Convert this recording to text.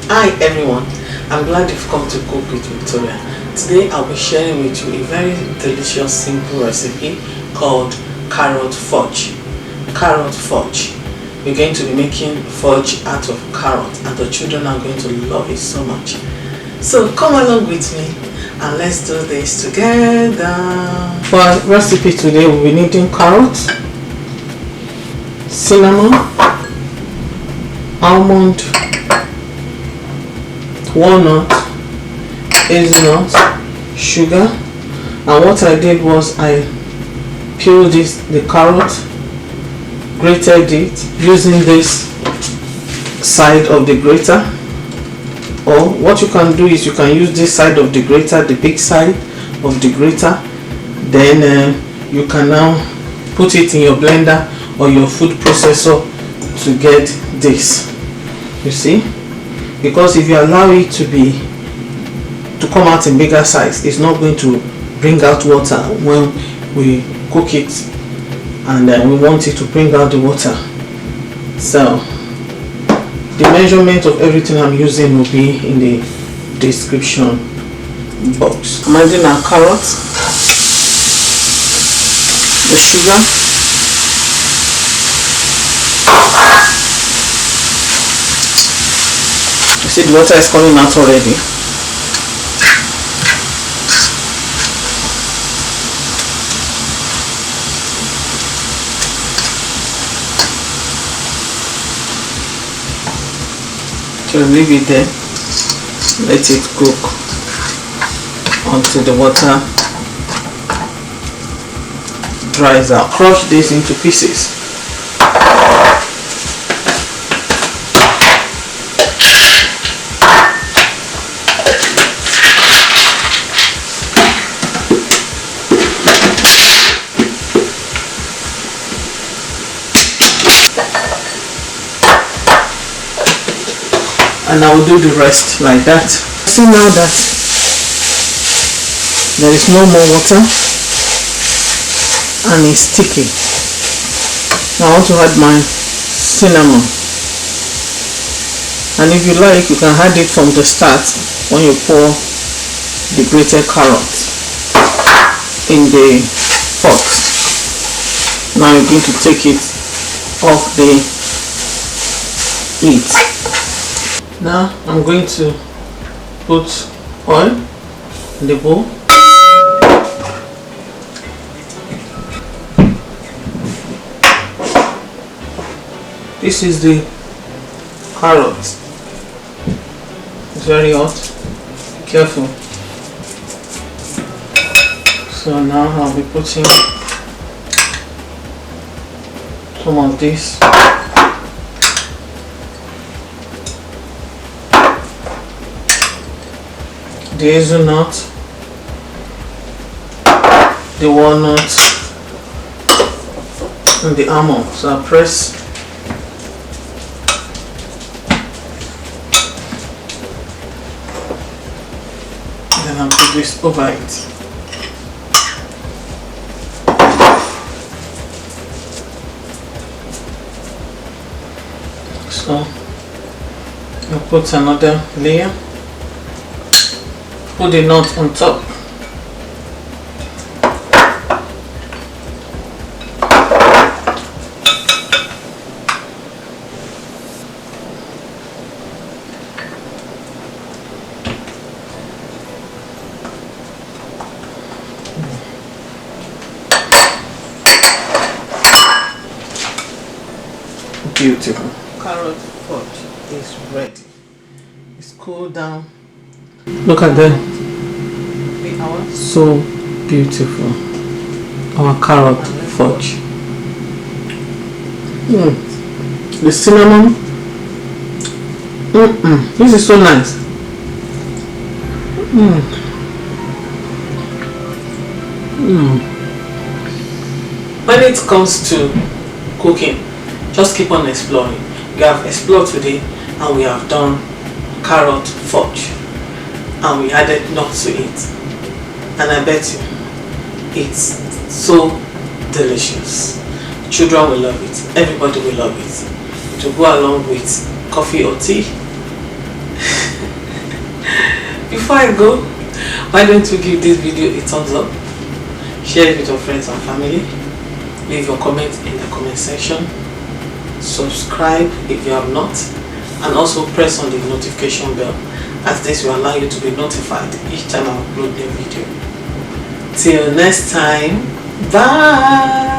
Hi everyone, I'm glad you've come to Cook with Victoria. Today I'll be sharing with you a very delicious simple recipe called carrot fudge. Carrot fudge. We're going to be making fudge out of carrot and the children are going to love it so much. So come along with me and let's do this together. For our recipe today we'll be needing carrots, cinnamon, almond, walnut, hazelnut, sugar, and what I did was I peeled the carrot, grated it using this side of the grater, or what you can do is you can use this side of the grater, the big side of the grater, then you can now put it in your blender or your food processor to get this, you see. Because if you allow it to come out in bigger size, it's not going to bring out water when we cook it, and we want it to bring out the water. So the measurement of everything I'm using will be in the description box. I'm adding our carrots, the sugar, see the water is coming out already. So leave it there, let it cook until the water dries out. Crush this into pieces. And I will do the rest like that. See now that there is no more water and it's sticky. Now I want to add my cinnamon, and if you like you can add it from the start when you pour the grated carrot in the pot. Now you're going to take it off the heat. Now I'm going to put oil in the bowl. This is the carrot. It's very hot. Be careful. So now I'll be putting some of this. The hazelnut, the walnut, and the almond. So I press then I'll put this over it. So I'll put another layer. Put the nut on top. Beautiful. Carrot fudge is ready. It's cooled down. Look at that. So beautiful. Our carrot fudge. The cinnamon. This is so nice. When it comes to cooking, just keep on exploring. We have explored today and we have done carrot fudge. And we added nuts to it, and I bet you it's so delicious. Children will love it, everybody will love it. It will go along with coffee or tea. before I go, why don't you give this video a thumbs up, share it with your friends and family, leave your comments in the comment section, subscribe if you have not, and also press on the notification bell, as this will allow you to be notified each time I upload a video. Till next time, bye.